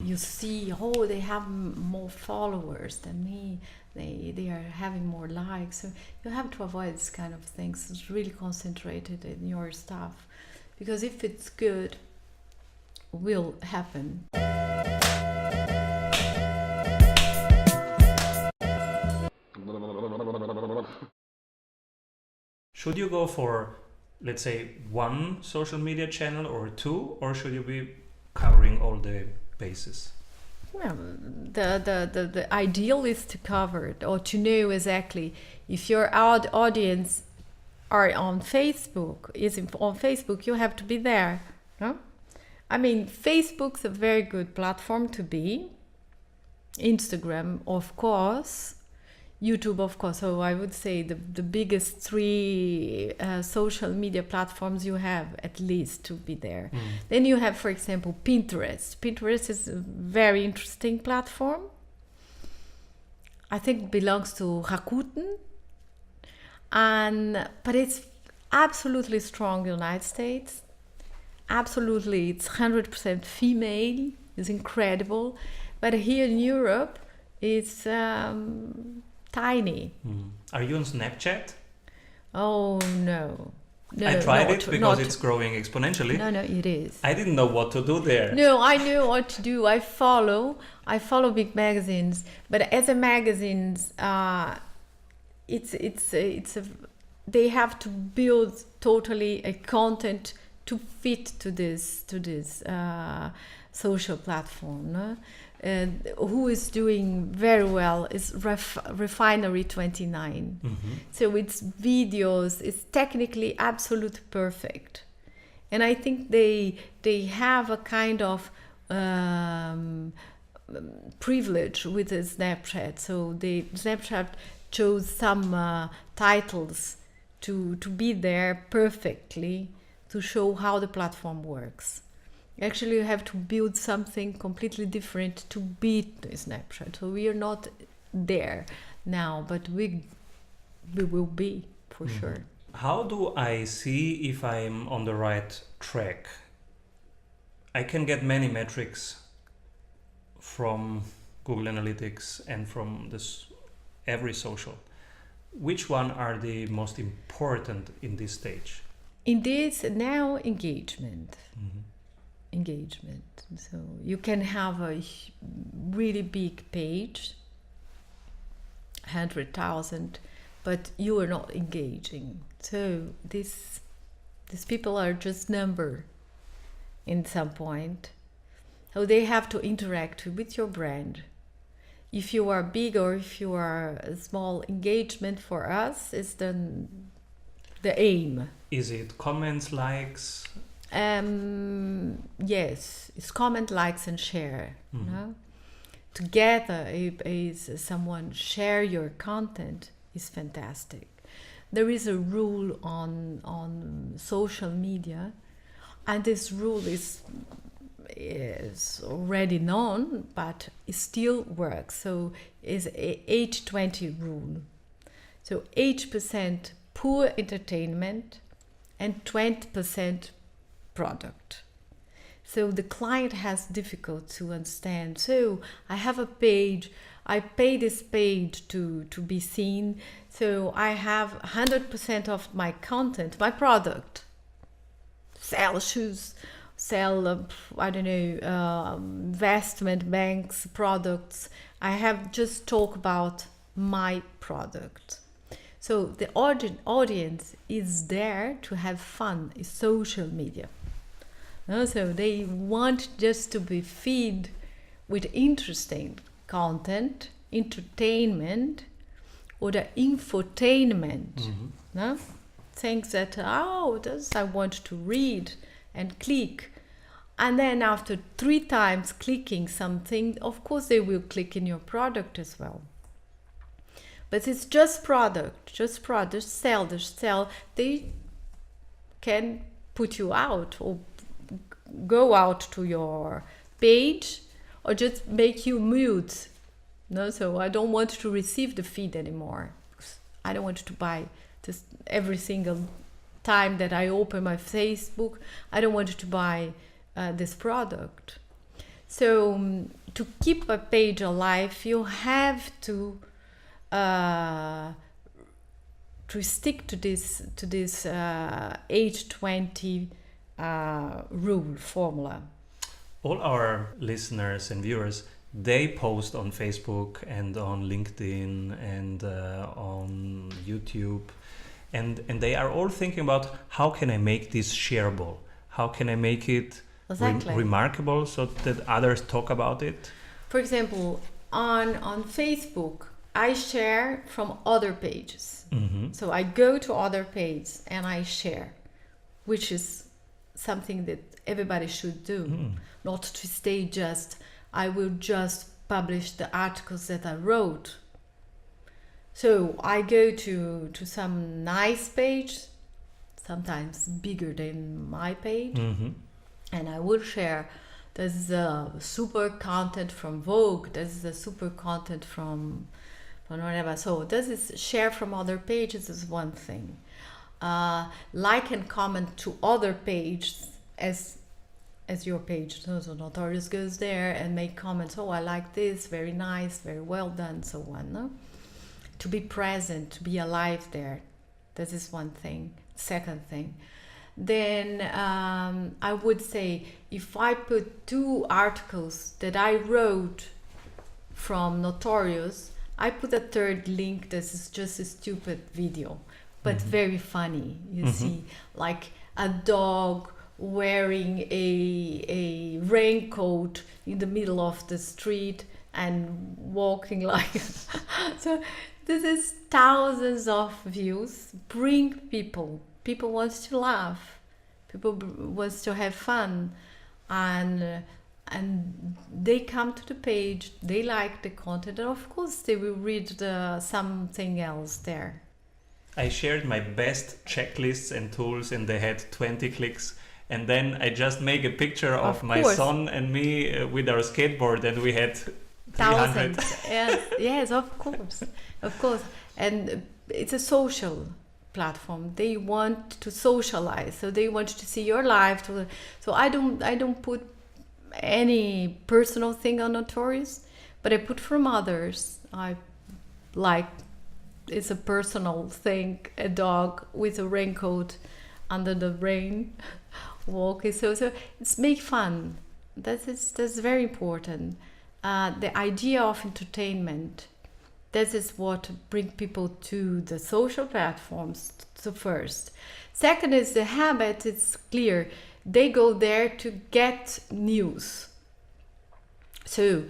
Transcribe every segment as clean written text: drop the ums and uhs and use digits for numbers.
you see, oh, they have more followers than me. They are having more likes. So you have to avoid this kind of things. It's really concentrated in your stuff, because if it's good, will happen. Should you go for, let's say, one social media channel or two, or should you be covering all the bases? Well, the ideal is to cover it, or to know exactly if your audience are on Facebook, on Facebook, you have to be there. No? I mean, Facebook's a very good platform to be. Instagram, of course. YouTube, of course. So I would say the biggest three social media platforms you have at least to be there. Then you have, for example, Pinterest. Pinterest is a very interesting platform. I think it belongs to Rakuten. But it's absolutely strong in the United States. Absolutely, it's 100% female. It's incredible. But here in Europe, it's tiny. Are you on Snapchat? Oh, no. I tried it because it's growing exponentially. No, it is. I didn't know what to do there. No, I know what to do. I follow big magazines, but as a magazines, they have to build totally a content to fit to this social platform. No? Who is doing very well is Refinery 29. So it's videos, it's technically absolutely perfect. And I think they have a kind of privilege with the Snapchat. So Snapchat chose some titles to be there perfectly to show how the platform works. Actually, you have to build something completely different to beat Snapchat. So we are not there now, but we will be for sure. How do I see if I'm on the right track? I can get many metrics from Google Analytics and from every social. Which one are the most important in this stage? In this now, engagement. So you can have a really big page, 100,000, but you are not engaging. So these people are just number in some point. So they have to interact with your brand. If you are big or if you are a small, engagement for us is the aim. Is it comments, likes? Yes, it's comment, likes, and share. No? Together, if someone share your content, is fantastic. There is a rule on social media, and this rule is already known, but it still works. So it's a 80-20 rule. So 80% poor entertainment and 20% product. So the client has difficult to understand. So I have a page, I pay this page to be seen. So I have 100% of my content, my product. Sell shoes, sell, investment banks, products. I have just talk about my product. So the audience is there to have fun, is social media. So they want just to be fed with interesting content, entertainment, or the infotainment. No? Things that, this I want to read and click. And then after 3 times clicking something, of course they will click in your product as well. But it's just product, sell. They can put you out or go out to your page or just make you mute. No, so I don't want to receive the feed anymore. I don't want to buy just every single time that I open my Facebook. I don't want to buy this product. So to keep a page alive, you have to stick to this 80-20 rule formula. All our listeners and viewers, they post on Facebook and on LinkedIn and on YouTube, and they are all thinking about how can I make this shareable? How can I make it remarkable so that others talk about it? For example, on Facebook, I share from other pages. Mm-hmm. So I go to other pages and I share, which is something that everybody should do. Not to stay just, I will just publish the articles that I wrote. So I go to some nice page, sometimes bigger than my page, and I will share. There's a super content from Vogue, there's a super content from whatever. So this is share from other pages is one thing. Like and comment to other pages as your page. So Notorious goes there and make comments. Oh, I like this, very nice, very well done, so on. No? To be present, to be alive there. This is one thing. Second thing. Then I would say if I put 2 articles that I wrote from Notorious, I put a third link. This is just a stupid video, but very funny. You see, like a dog wearing a raincoat in the middle of the street and walking like so this is thousands of views. Bring people wants to laugh, people wants to have fun, and they come to the page, they like the content, and of course they will read something else there. I shared my best checklists and tools and they had 20 clicks. And then I just make a picture of my son and me with our skateboard, and we had 300. Thousands. Yes, of course. And it's a social platform. They want to socialize, so they want to see your life. So I don't put any personal thing on Notorious, but I put from others. I like, it's a personal thing, a dog with a raincoat under the rain walking. So it's make fun. That's very important. The idea of entertainment, that is what bring people to the social platforms. So first. Second is the habit. It's clear they go there to get news. So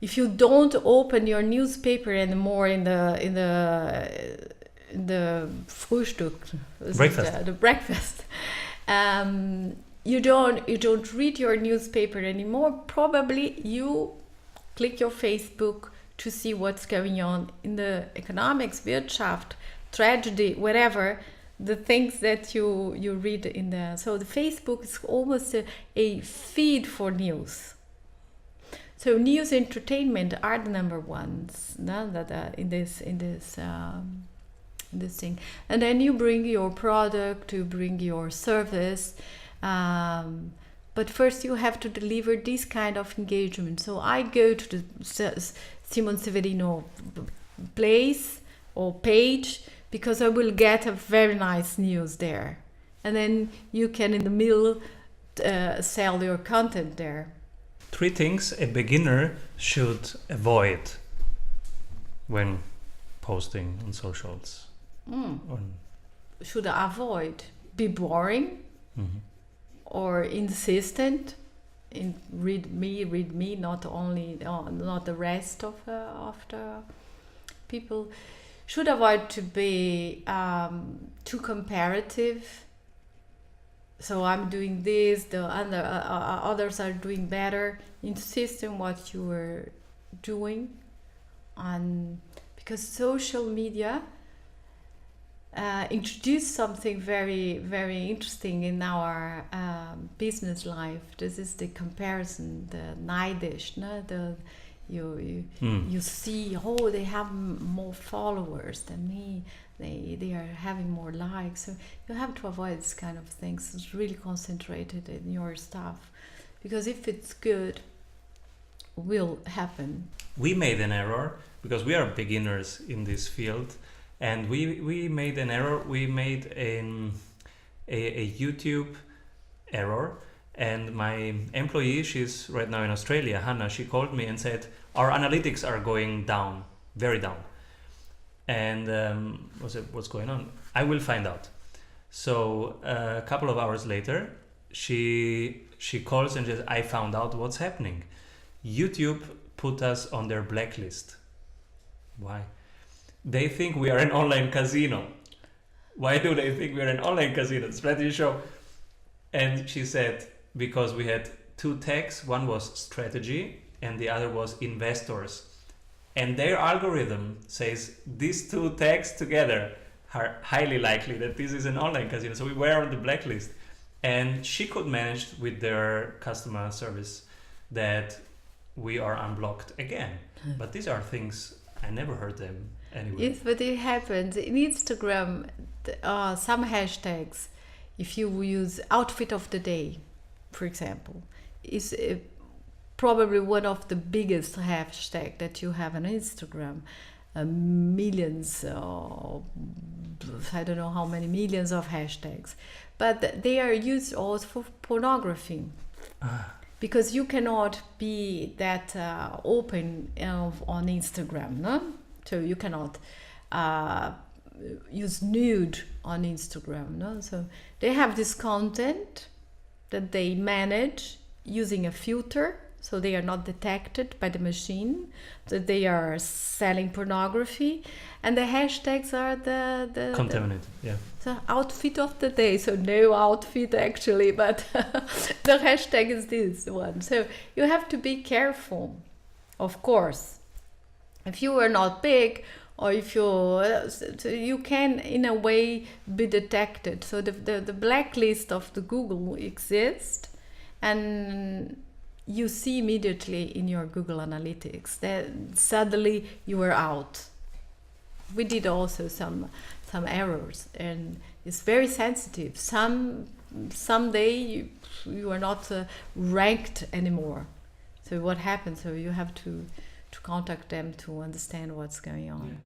if you don't open your newspaper anymore in the Frühstück, breakfast, the breakfast, you don't read your newspaper anymore. Probably you click your Facebook to see what's going on in the economics, Wirtschaft, tragedy, whatever, the things that you read in the. So the Facebook is almost a feed for news. So news, entertainment are the number ones, no? That in this thing, and then you bring your product, you bring your service, but first you have to deliver this kind of engagement. So I go to the Simon Severino place or page because I will get a very nice news there, and then you can in the middle sell your content there. 3 things a beginner should avoid when posting on socials. Should avoid be boring or insistent in read me, not the rest of the people. Should avoid to be too comparative. So I'm doing this, the others are doing better. Insist on what you are doing, and because social media introduced something very, very interesting in our business life. This is the comparison, the neidisch, no? You see, oh, they have more followers than me. They are having more likes. So you have to avoid this kind of things. It's really concentrated in your stuff, because if it's good, will happen? We made an error because we are beginners in this field, and we made an error. We made a YouTube error, and my employee, she's right now in Australia, Hannah, she called me and said, our analytics are going down, very down. And I said, what's going on? I will find out. So a couple of hours later, she calls and says, I found out what's happening. YouTube put us on their blacklist. Why? They think we are an online casino. Why do they think we are an online casino? Strategy show. And she said, because we had two tags, one was strategy and the other was investors. And their algorithm says these two tags together are highly likely that this is an online casino. So we were on the blacklist. And she could manage with their customer service that we are unblocked again. But these are things, I never heard them anyway. Yes, but it happens. In Instagram, some hashtags, if you use outfit of the day, for example, is probably one of the biggest hashtag that you have on Instagram. Millions, I don't know how many millions of hashtags, but they are used also for pornography. Because you cannot be that open on Instagram, no? So you cannot use nude on Instagram, no? So they have this content that they manage using a filter, so they are not detected by the machine, that they are selling pornography, and the hashtags are the contaminated, yeah. The outfit of the day, so no outfit actually, but the hashtag is this one. So you have to be careful, of course. If you are not big, or if you can in a way be detected. So the blacklist of the Google exists, and you see immediately in your Google Analytics that suddenly you are out. We did also some errors, and it's very sensitive. Someday you are not ranked anymore. So what happens? So you have to contact them to understand what's going on. Yeah.